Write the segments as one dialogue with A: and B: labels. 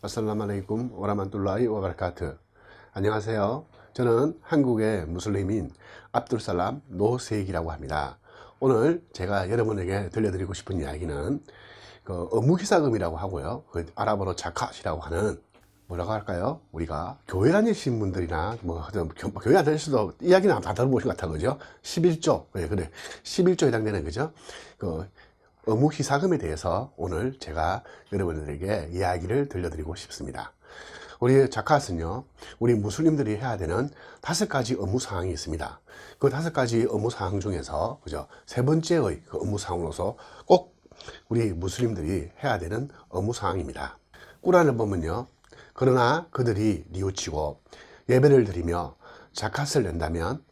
A: 아살라말레이쿰 와라만툴라히 와바라카트. 안녕하세요. 저는 한국의 무슬림인 압둘살람 노세익이라고 합니다. 오늘 제가 여러분에게 들려드리고 싶은 이야기는 어묵히사금이라고 하고요. 아랍어로 자카시라고 하는 뭐라고 할까요? 우리가 교회 다니신 분들이나 교회 안 다니셔도 이야기는 다 들어보신 것 같아요. 그죠? 11조. 그래. 11조에 해당되는 그죠? 어묵히사금에 대해서 오늘 제가 여러분들에게 이야기를 들려드리고 싶습니다. 우리 자카스는요, 우리 무슬림들이 해야 되는 5가지 업무 사항이 있습니다. 그 5가지 업무 사항 중에서, 그죠? 세 번째의 그 업무 사항으로서 꼭 우리 무슬림들이 해야 되는 업무 사항입니다. 꾸란을 보면요, 그러나 그들이 뉘우치고 예배를 드리며 자카스를 낸다면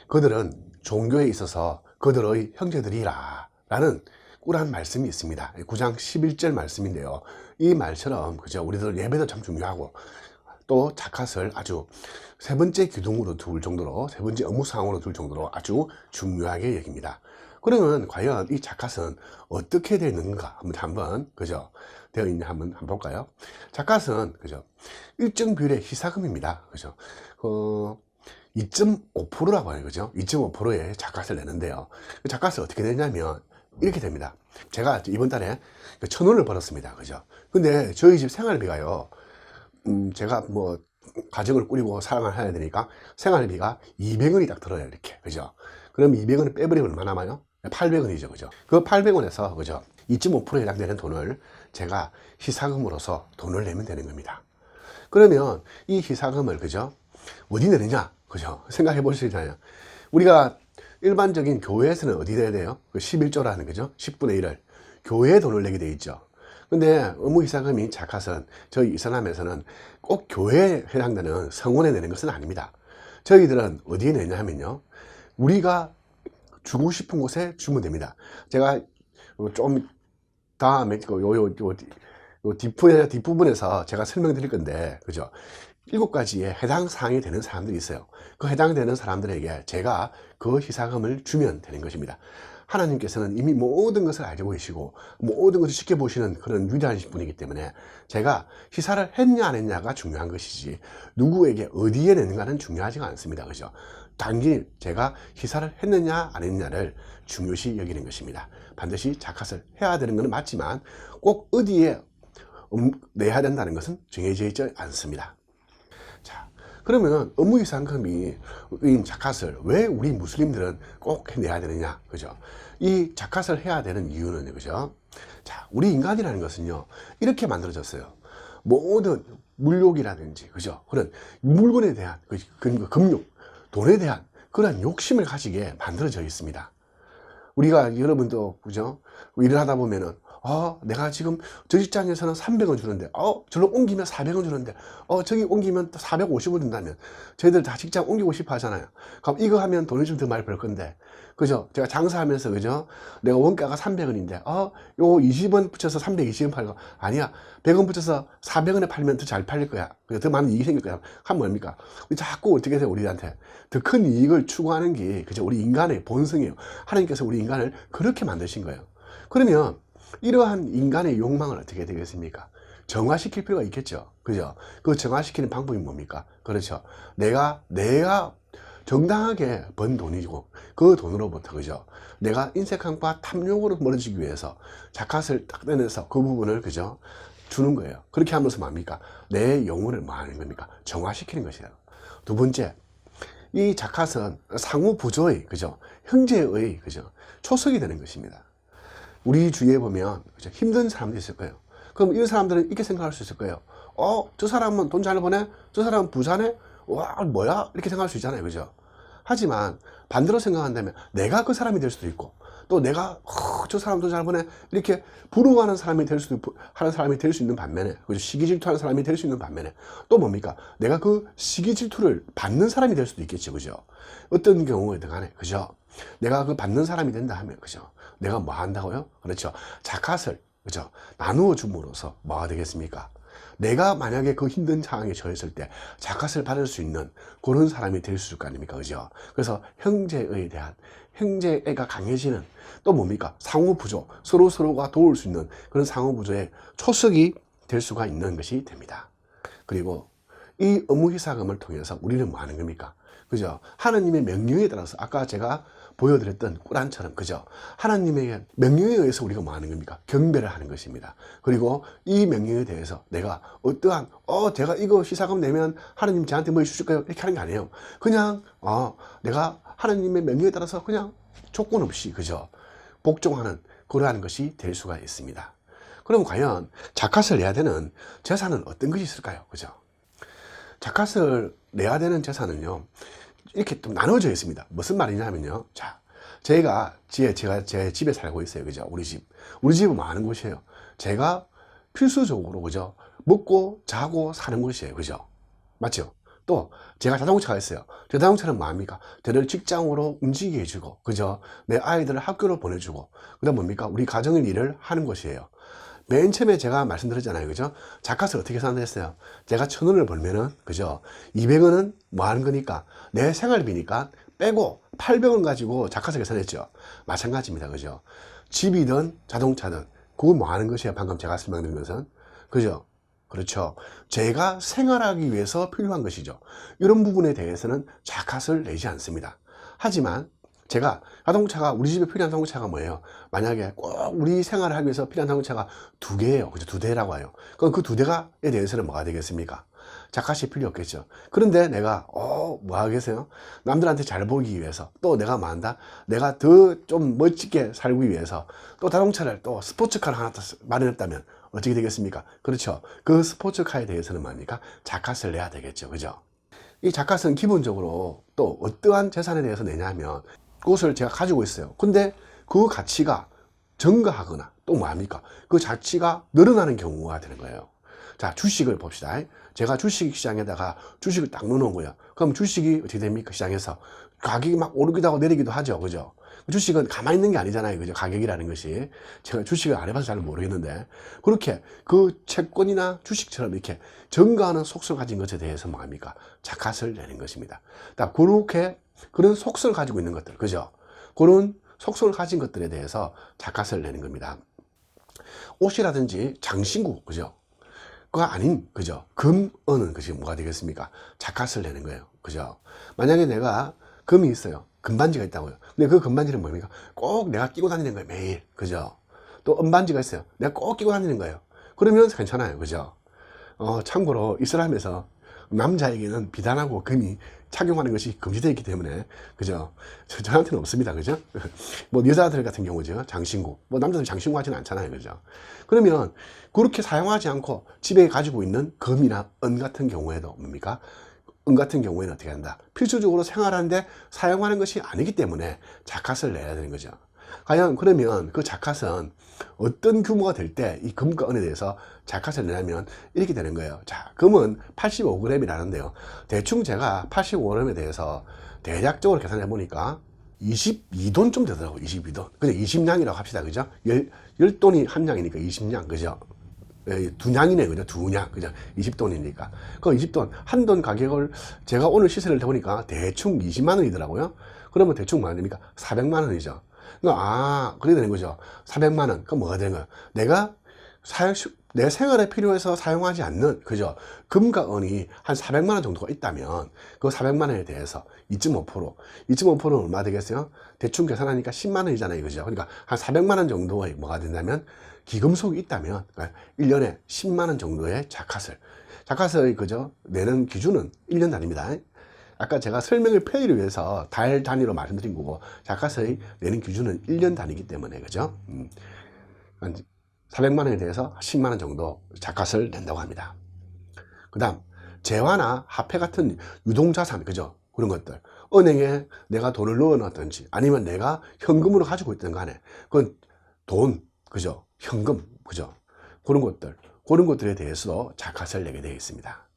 A: 그들은 종교에 있어서 그들의 형제들이라 라는 꾸란 말씀이 있습니다. 9장 11절 말씀인데요. 이 말처럼 그죠? 우리들 예배도 참 중요하고 또 자카스를 아주 세 번째 기둥으로 둘 정도로, 세 번째 업무사항으로 둘 정도로 아주 중요하게 여깁니다. 그러면 과연 이 자카스는 어떻게 되어 있는가 한번 그죠? 되어 있냐 한번 볼까요? 자카스는 그죠? 일정 비율의 희사금입니다. 그죠? 2.5%라고 해요. 그죠? 2.5%의 자카스를 내는데요. 자카스 어떻게 되냐면 이렇게 됩니다. 제가 이번 달에 1,000원을 벌었습니다. 그죠? 근데 저희 집 생활비가요, 제가 뭐, 가정을 꾸리고 살아가야 해야 되니까 생활비가 200원이 딱 들어요. 이렇게. 그죠? 그럼 200원을 빼버리면 얼마 남아요? 800원이죠. 그죠? 그 800원에서, 그죠? 2.5%에 해당되는 돈을 제가 희사금으로서 돈을 내면 되는 겁니다. 그러면 이 희사금을, 그죠? 어디 내느냐? 그죠? 생각해 볼 수 있잖아요. 우리가 일반적인 교회에서는 어디 내야 돼요? 11조라는 거죠. 10분의 1을 교회에 돈을 내게 돼 있죠. 근데 어묵히사금이 자카스는 저희 이슬람에서는 꼭 교회에 해당되는 성원에 내는 것은 아닙니다. 저희들은 어디에 내냐 하면요, 우리가 주고 싶은 곳에 주면 됩니다. 제가 좀 다음에 뒷부분에서 제가 설명드릴 건데, 그죠? 7가지의 해당 사항이 되는 사람들이 있어요. 그 해당되는 사람들에게 제가 그 희사금을 주면 되는 것입니다. 하나님께서는 이미 모든 것을 알고 계시고 모든 것을 지켜보시는 그런 위대한 분이기 때문에 제가 희사를 했냐 안 했냐가 중요한 것이지 누구에게 어디에 내는가는 중요하지가 않습니다. 그죠? 단지 제가 희사를 했느냐 안 했느냐를 중요시 여기는 것입니다. 반드시 자카스를 해야 되는 것은 맞지만 꼭 어디에 내야 된다는 것은 정해져 있지 않습니다. 자, 그러면 어묵히사금인 자카스를 왜 우리 무슬림들은 꼭 내야 되느냐? 그죠? 이 자카스를 해야 되는 이유는, 그죠? 자, 우리 인간이라는 것은요, 이렇게 만들어졌어요. 모든 물욕이라든지, 그죠? 그런 물건에 대한, 금욕, 돈에 대한 그런 욕심을 가지게 만들어져 있습니다. 우리가 여러분도, 그죠? 일을 하다 보면은, 내가 지금 저 직장에서는 300원 주는데, 저로 옮기면 400원 주는데, 저기 옮기면 450원 준다면, 저희들 다 직장 옮기고 싶어 하잖아요. 그럼 이거 하면 돈을 좀 더 많이 벌 건데, 그죠? 제가 장사하면서, 그죠? 내가 원가가 300원인데, 요 20원 붙여서 320원 팔고, 아니야. 100원 붙여서 400원에 팔면 더 잘 팔릴 거야. 더 많은 이익이 생길 거야. 하면 뭡니까? 우리 자꾸 어떻게 해요? 우리한테. 더 큰 이익을 추구하는 게, 그죠? 우리 인간의 본성이에요. 하나님께서 우리 인간을 그렇게 만드신 거예요. 그러면, 이러한 인간의 욕망을 어떻게 되겠습니까? 정화시킬 필요가 있겠죠. 그죠? 그 정화시키는 방법이 뭡니까? 그렇죠. 내가 정당하게 번 돈이고, 그 돈으로부터, 그죠? 내가 인색함과 탐욕으로 멀어지기 위해서 자카스를 딱 내면서 그 부분을, 그죠? 주는 거예요. 그렇게 하면서 뭡니까? 내 영혼을 뭐 하는 겁니까? 정화시키는 것이에요. 두 번째, 이 자카스는 상호 부조의, 그죠? 형제의, 그죠? 초석이 되는 것입니다. 우리 주위에 보면, 그죠? 힘든 사람도 있을 거예요. 그럼 이런 사람들은 이렇게 생각할 수 있을 거예요. 저 사람은 돈 잘 버네? 저 사람은 부자네? 와, 뭐야? 이렇게 생각할 수 있잖아요. 그죠? 하지만 반대로 생각한다면 내가 그 사람이 될 수도 있고, 또 내가 저 사람 돈 잘 버네? 이렇게 부러워하는 사람이 될 수도 하는 사람이 될 수 있는 반면에, 그죠? 시기 질투하는 사람이 될 수 있는 반면에 또 뭡니까? 내가 그 시기 질투를 받는 사람이 될 수도 있겠죠. 그죠? 어떤 경우에든 간에, 그죠? 내가 그 받는 사람이 된다 하면, 그죠? 내가 뭐 한다고요? 그렇죠. 자카스를, 그죠? 나누어 줌으로써 뭐가 되겠습니까? 내가 만약에 그 힘든 상황에 처했을 때 자카스를 받을 수 있는 그런 사람이 될 수 있을 거 아닙니까? 그죠? 그래서 형제에 대한, 형제애가 강해지는, 또 뭡니까? 상호부조, 서로가 도울 수 있는 그런 상호부조의 초석이 될 수가 있는 것이 됩니다. 그리고 이 의무희사금을 통해서 우리는 뭐 하는 겁니까? 그죠? 하나님의 명령에 따라서 아까 제가 보여드렸던 꾸란처럼, 그죠? 하나님의 명령에 의해서 우리가 뭐 하는 겁니까? 경배를 하는 것입니다. 그리고 이 명령에 대해서 내가 어떠한, 제가 이거 희사금 내면 하나님 저한테 뭐 주실까요? 이렇게 하는 게 아니에요. 그냥, 내가 하나님의 명령에 따라서 그냥 조건 없이, 그죠? 복종하는 그러한 것이 될 수가 있습니다. 그럼 과연 자캇을 내야 되는 재산은 어떤 것이 있을까요? 그죠? 자캇을 내야 되는 재산은요, 이렇게 좀 나눠져 있습니다. 무슨 말이냐면요. 자, 제가 제 집에 살고 있어요. 그죠? 우리 집은 많은 곳이에요. 제가 필수적으로, 그죠? 먹고 자고 사는 곳이에요. 그죠? 맞죠? 또 제가 자동차가 있어요. 제 자동차는 뭐합니까? 저를 직장으로 움직이게 해주고, 그죠? 내 아이들을 학교로 보내주고, 그다음 뭡니까? 우리 가정의 일을 하는 곳이에요. 맨 처음에 제가 말씀드렸잖아요. 그죠? 자캇을 어떻게 산다했어요? 제가 1,000원을 벌면은, 그죠? 200원은 뭐 하는 거니까? 내 생활비니까 빼고 800원 가지고 자캇을 계산했죠. 마찬가지입니다. 그죠? 집이든 자동차든, 그거 뭐 하는 것이에요? 방금 제가 설명드린 것은. 그죠? 그렇죠. 제가 생활하기 위해서 필요한 것이죠. 이런 부분에 대해서는 자캇을 내지 않습니다. 하지만 제가 자동차가, 우리 집에 필요한 자동차가 뭐예요? 만약에 꼭 우리 생활을 하기 위해서 필요한 자동차가 2개예요. 그죠? 2대라고 해요. 그럼 그 2대가에 대해서는 뭐가 되겠습니까? 자캇이 필요 없겠죠. 그런데 내가, 뭐 하겠어요? 남들한테 잘 보이기 위해서, 또 내가 뭐 한다? 내가 더 좀 멋지게 살기 위해서, 또 자동차를 또 스포츠카를 하나 더 마련했다면, 어떻게 되겠습니까? 그렇죠. 그 스포츠카에 대해서는 뭡니까? 자캇을 내야 되겠죠. 그죠? 이 자캇은 기본적으로 또 어떠한 재산에 대해서 내냐면, 그것을 제가 가지고 있어요. 근데 그 가치가 증가하거나 또 뭐합니까? 그 가치가 늘어나는 경우가 되는 거예요. 자, 주식을 봅시다. 제가 주식 시장에다가 주식을 딱 넣어놓은 거예요. 그럼 주식이 어떻게 됩니까? 시장에서 가격이 막 오르기도 하고 내리기도 하죠. 그죠? 주식은 가만히 있는 게 아니잖아요. 그죠? 가격이라는 것이. 제가 주식을 안 해봐서 잘 모르겠는데, 그렇게 그 채권이나 주식처럼 이렇게 증가하는 속성을 가진 것에 대해서 뭐합니까? 자캇을 내는 것입니다. 그렇게 그런 속성을 가지고 있는 것들, 그죠? 그런 속성을 가진 것들에 대해서 자캇을 내는 겁니다. 옷이라든지 장신구, 그죠? 그가 아닌, 그죠? 금은은 그것이 뭐가 되겠습니까? 자캇을 내는 거예요. 그죠? 만약에 내가 금이 있어요. 금반지가 있다고요. 근데 그 금반지는 뭡니까? 꼭 내가 끼고 다니는 거예요. 매일. 그죠? 또 은반지가 있어요. 내가 꼭 끼고 다니는 거예요. 그러면 괜찮아요. 그죠? 참고로 이슬람에서 남자에게는 비단하고 금이 착용하는 것이 금지되어 있기 때문에, 그죠? 저한테는 없습니다. 그죠? 뭐 여자들 같은 경우죠. 장신구. 뭐 남자들 장신구 하지는 않잖아요. 그죠? 그러면 그렇게 사용하지 않고 집에 가지고 있는 금이나 은 같은 경우에도 뭡니까? 은 같은 경우에는 어떻게 한다? 필수적으로 생활하는데 사용하는 것이 아니기 때문에 자캇을 내야 되는 거죠. 과연 그러면 그 자캇은 어떤 규모가 될 때 이 금과 은에 대해서 자캇을 내냐면 이렇게 되는 거예요. 자, 금은 85g이라는데요. 대충 제가 85g에 대해서 대략적으로 계산해 보니까 22돈 좀 되더라고요. 22돈. 그냥 20냥이라고 합시다. 그죠? 10돈이 한 냥이니까 20냥. 그죠? 두 냥이네, 그죠? 두 냥, 그죠? 20돈이니까. 그 20돈, 한 돈 가격을 제가 오늘 시세를 해보니까 대충 20만 원이더라고요. 그러면 대충 뭐 됩니까? 400만 원이죠. 그래 되는 거죠. 400만 원. 그럼 뭐가 되는 거예요? 내가 내 생활에 필요해서 사용하지 않는, 그죠? 금과 은이 한 400만 원 정도가 있다면, 그 400만 원에 대해서 2.5%는 얼마 되겠어요? 대충 계산하니까 10만 원이잖아요. 그죠? 그러니까 한 400만 원 정도의 뭐가 된다면, 기금속이 있다면, 그러니까 1년에 10만 원 정도의 자캇을, 그죠? 내는 기준은 1년 단위입니다. 아까 제가 설명을 편의를 위해서 달 단위로 말씀드린 거고, 자캇의 내는 기준은 1년 단위이기 때문에, 그죠? 400만 원에 대해서 10만 원 정도 자캇을 낸다고 합니다. 그 다음, 재화나 화폐 같은 유동자산, 그죠? 그런 것들. 은행에 내가 돈을 넣어놨든지, 아니면 내가 현금으로 가지고 있던 간에, 그건 돈, 그죠? 현금, 그죠? 그런 것들에 대해서도 자캇을 내게 되어 있습니다.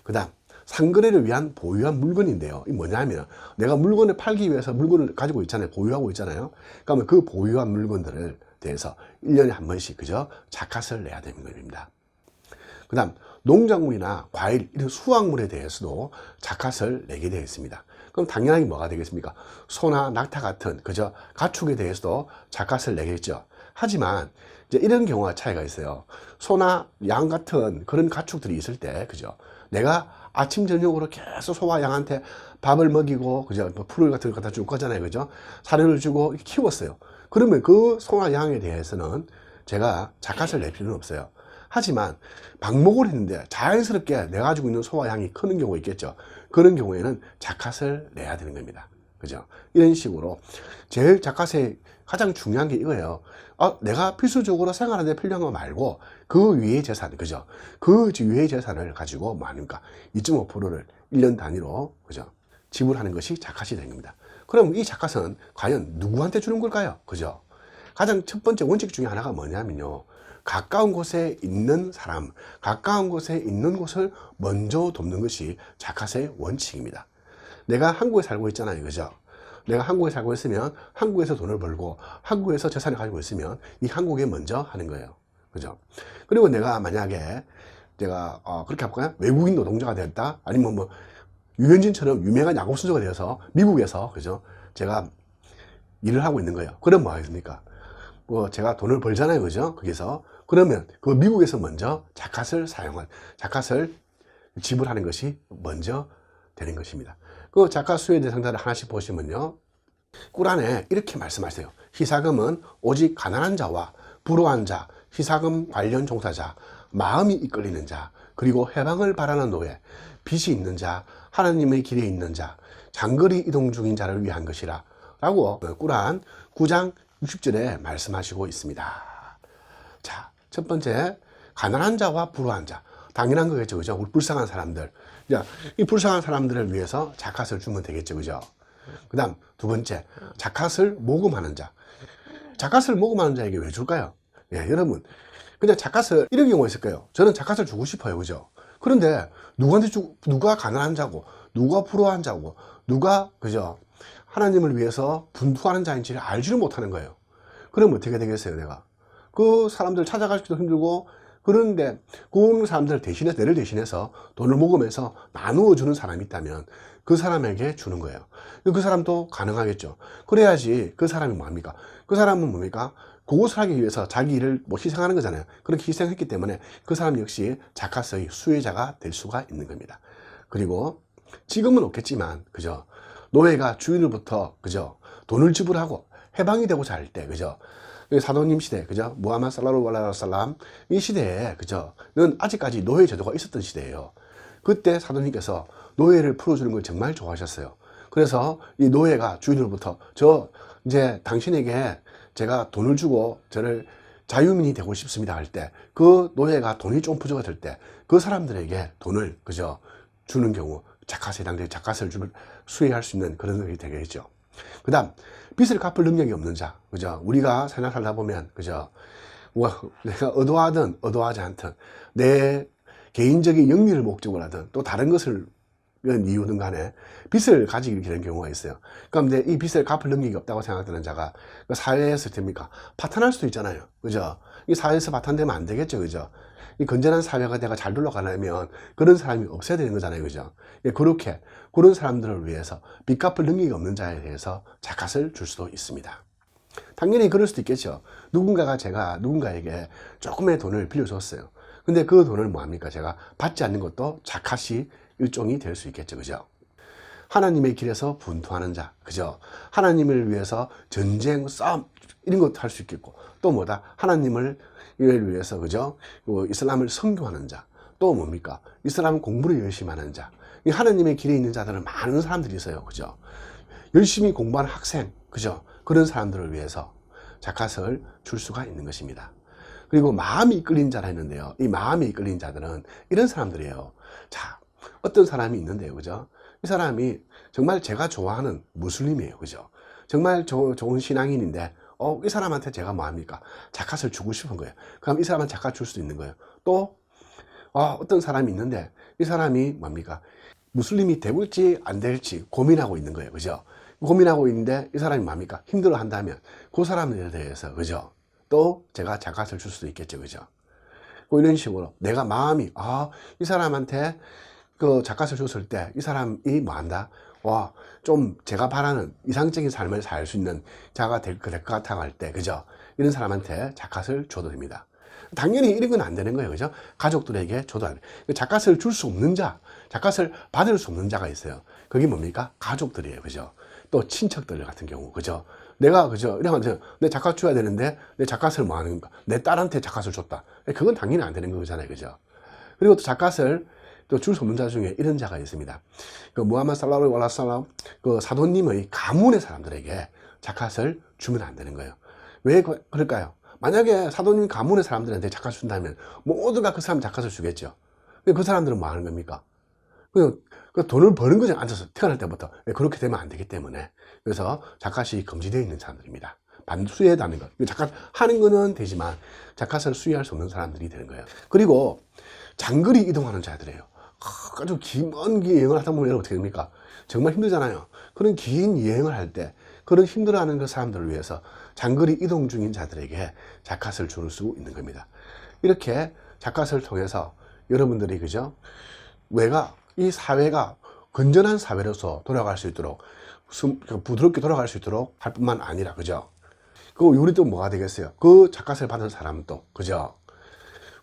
A: 그 다음, 상거래를 위한 보유한 물건인데요. 이 뭐냐면, 내가 물건을 팔기 위해서 물건을 가지고 있잖아요. 보유하고 있잖아요. 그러면 그 보유한 물건들을 대해서 1년에 한 번씩, 그죠? 자캇을 내야 되는 겁니다. 그 다음, 농작물이나 과일, 이런 수확물에 대해서도 자캇을 내게 되어 있습니다. 그럼 당연하게 뭐가 되겠습니까? 소나 낙타 같은, 그죠? 가축에 대해서도 자캇을 내겠죠. 하지만 이제 이런 경우가 차이가 있어요. 소나 양 같은 그런 가축들이 있을 때, 그죠? 내가 아침 저녁으로 계속 소와 양한테 밥을 먹이고, 그죠? 뭐 풀을 같은 거 갖다 줄 거잖아요, 그죠? 사료를 주고 키웠어요. 그러면 그 소나 양에 대해서는 제가 잣갓을 낼 필요는 없어요. 하지만 방목을 했는데 자연스럽게 내가 가지고 있는 소와 양이 크는 경우가 있겠죠. 그런 경우에는 잣갓을 내야 되는 겁니다. 그죠? 이런 식으로 제일 잣갓의 가장 중요한 게 이거예요. 내가 필수적으로 생활하는 데 필요한 거 말고 그 위의 재산, 그죠? 그 위의 재산을 가지고 뭐 아닙니까? 2.5%를 1년 단위로, 그죠? 지불하는 것이 잣갓이 되는 겁니다. 그럼 이 잣갓은 과연 누구한테 주는 걸까요? 그죠? 가장 첫 번째 원칙 중에 하나가 뭐냐면요. 가까운 곳에 있는 사람, 가까운 곳에 있는 곳을 먼저 돕는 것이 잣갓의 원칙입니다. 내가 한국에 살고 있잖아요, 그죠? 내가 한국에 살고 있으면 한국에서 돈을 벌고 한국에서 재산을 가지고 있으면 이 한국에 먼저 하는 거예요, 그죠? 그리고 내가 만약에 제가 그렇게 할까요? 외국인 노동자가 되었다, 아니면 뭐 유현진처럼 유명한 야구 선수가 되어서 미국에서, 그죠? 제가 일을 하고 있는 거예요. 그럼 뭐 하겠습니까? 뭐 제가 돈을 벌잖아요, 그죠? 거기서. 그러면 그 미국에서 먼저 잣갓을 지불하는 것이 먼저 되는 것입니다. 그 잣갓 수혜 대상자를 하나씩 보시면요, 꾸란에 이렇게 말씀하세요. 희사금은 오직 가난한 자와 불우한 자, 희사금 관련 종사자, 마음이 이끌리는 자, 그리고 해방을 바라는 노예, 빚이 있는 자, 하나님의 길에 있는 자, 장거리 이동 중인 자를 위한 것이라 라고 꾸란 9장 60절에 말씀하시고 있습니다. 자, 첫 번째, 가난한 자와 불우한 자. 당연한 거겠죠, 그죠? 우리 불쌍한 사람들. 이 불쌍한 사람들을 위해서 잣갓을 주면 되겠죠, 그죠? 그 다음, 두 번째, 잣갓을 모금하는 자. 잣갓을 모금하는 자에게 왜 줄까요? 예, 여러분. 근데 잣갓을, 이런 경우가 있을 거예요. 저는 잣갓을 주고 싶어요, 그죠? 그런데, 누가 가난한 자고, 누가 불우한 자고, 누가, 그죠? 하나님을 위해서 분투하는 자인지를 알지를 못하는 거예요. 그럼 어떻게 되겠어요, 내가? 그 사람들 찾아가기도 힘들고, 그런데 그 사람들 대신해서, 내를 대신해서 돈을 모금해서 나누어 주는 사람이 있다면 그 사람에게 주는 거예요. 그 사람도 가능하겠죠. 그래야지 그 사람이 뭡니까? 그 사람은 뭡니까? 그것을 하기 위해서 자기 일을 뭐 희생하는 거잖아요. 그렇게 희생했기 때문에 그 사람 역시 잣갓의 수혜자가 될 수가 있는 겁니다. 그리고 지금은 없겠지만, 그죠? 노예가 주인으로부터, 그죠? 돈을 지불하고 해방이 되고자 할 때, 그죠? 사도님 시대, 그죠? 무하마드 살라루 알라이히 살람 이 시대에, 그죠? 는 아직까지 노예 제도가 있었던 시대예요. 그때 사도님께서 노예를 풀어주는 걸 정말 좋아하셨어요. 그래서 이 노예가 주인으로부터 이제 당신에게 제가 돈을 주고 저를 자유민이 되고 싶습니다 할 때, 그 노예가 돈이 좀 부족할 때 그 사람들에게 돈을, 그죠? 주는 경우 잣갓에 해당되는 잣갓을 수혜할 수 있는 그런 것이 되겠죠. 그 다음, 빚을 갚을 능력이 없는 자, 그죠? 우리가 생활 살다 보면, 그죠? 내가 의도하든 의도하지 않든 내 개인적인 영리를 목적으로 하든 또 다른 것을 이유든 간에 빚을 가지게 되는 경우가 있어요. 그런데 이 빚을 갚을 능력이 없다고 생각되는 자가 사회에서 됩니까? 파탄할 수도 있잖아요, 그죠? 이 사회에서 파탄되면 안 되겠죠, 그죠? 이 건전한 사회가 내가 잘 돌아가려면 그런 사람이 없어야 되는 거잖아요, 그죠? 그렇게 그런 사람들을 위해서 빚 갚을 능력이 없는 자에 대해서 잣갓을 줄 수도 있습니다. 당연히 그럴 수도 있겠죠. 제가 누군가에게 조금의 돈을 빌려줬어요. 근데 그 돈을 뭐합니까? 제가 받지 않는 것도 잣갓이 일종이 될 수 있겠죠, 그죠? 하나님의 길에서 분투하는 자, 그죠? 하나님을 위해서 전쟁, 싸움 이런 것도 할 수 있겠고, 또 뭐다? 하나님을 위해서, 그죠? 이슬람을 선교하는 자, 또 뭡니까? 이슬람 공부를 열심히 하는 자. 이 하나님의 길에 있는 자들은 많은 사람들이 있어요, 그죠? 열심히 공부하는 학생, 그죠? 그런 사람들을 위해서 잣갓을 줄 수가 있는 것입니다. 그리고 마음이 이끌린 자라 했는데요, 이 마음이 이끌린 자들은 이런 사람들이에요. 자, 어떤 사람이 있는데요, 그죠? 이 사람이 정말 제가 좋아하는 무슬림이에요, 그죠? 정말 좋은 신앙인인데, 이 사람한테 제가 뭐합니까? 잣갓을 주고 싶은 거예요. 그럼 이 사람한테 잣갓 줄 수도 있는 거예요. 또, 어떤 사람이 있는데, 이 사람이 뭡니까? 무슬림이 될지 안 될지 고민하고 있는 거예요, 그죠? 고민하고 있는데, 이 사람이 뭡니까? 힘들어 한다면, 그 사람에 대해서, 그죠? 또, 제가 잣갓을 줄 수도 있겠죠, 그죠? 이런 식으로, 내가 마음이, 이 사람한테 그 잣갓을 줬을 때, 이 사람이 뭐 한다? 좀 제가 바라는 이상적인 삶을 살 수 있는 자가 될 것 같아 할 때, 그죠? 이런 사람한테 자카스를 줘도 됩니다. 당연히 이런 건 안 되는 거예요. 그죠? 가족들에게 줘도 안 돼요. 자카스를 줄 수 없는 자, 자카스를 받을 수 없는 자가 있어요. 그게 뭡니까? 가족들이에요. 그죠? 또 친척들 같은 경우. 그죠? 내가, 그죠? 이러면 내 자카스 줘야 되는데, 내 자카스를 뭐 하는 건가? 내 딸한테 자카스를 줬다. 그건 당연히 안 되는 거잖아요. 그죠? 그리고 또 자카스를 또 줄 수 없는 자 중에 이런 자가 있습니다. 그 무하마드 살라루 알라살람 그 사도님의 가문의 사람들에게 자카스를 주면 안 되는 거예요. 왜 그럴까요? 만약에 사도님 가문의 사람들한테 자카스 준다면 모두가 그 사람 자카스를 주겠죠. 그 사람들은 뭐 하는 겁니까? 그 돈을 버는 거죠. 앉아서 태어날 때부터. 그렇게 되면 안 되기 때문에. 그래서 자카스이 금지되어 있는 사람들입니다. 반수혜다는 것. 자카스 하는 거는 되지만 자카스를 수혜할 수 없는 사람들이 되는 거예요. 그리고 장거리 이동하는 자들이에요. 아주 먼 여행을 하다 보면 어떻게 됩니까? 정말 힘들잖아요. 그런 긴 여행을 할 때 그런 힘들어하는 그 사람들을 위해서 장거리 이동 중인 자들에게 자카스를 줄 수 있는 겁니다. 이렇게 자카스를 통해서 여러분들이 그죠? 이 사회가 건전한 사회로서 돌아갈 수 있도록 부드럽게 돌아갈 수 있도록 할 뿐만 아니라 그죠? 그 우리 또 뭐가 되겠어요? 그 자카스를 받은 사람은 또 그죠?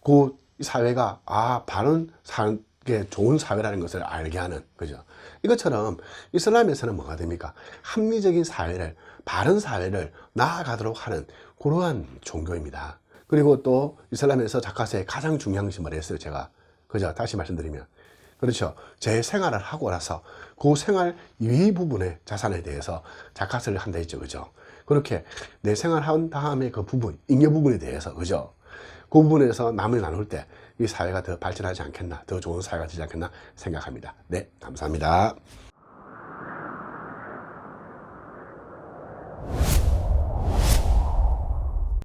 A: 그 사회가 바른 게 좋은 사회라는 것을 알게 하는 그죠? 이것처럼 이슬람에서는 뭐가 됩니까? 합리적인 사회를 바른 사회를 나아가도록 하는 그러한 종교입니다. 그리고 또 이슬람에서 자카스의 가장 중요한 것이 뭐랬어요? 제가 그죠? 다시 말씀드리면 그렇죠. 제 생활을 하고 나서 그 생활 위 부분의 자산에 대해서 자카스를 한다 했죠. 그죠? 그렇게 내 생활한 다음에 그 부분, 잉여 부분에 대해서 그죠? 그 부분에서 남을 나눌 때 이 사회가 더 발전하지 않겠나, 더 좋은 사회가 되지 않겠나 생각합니다. 네, 감사합니다.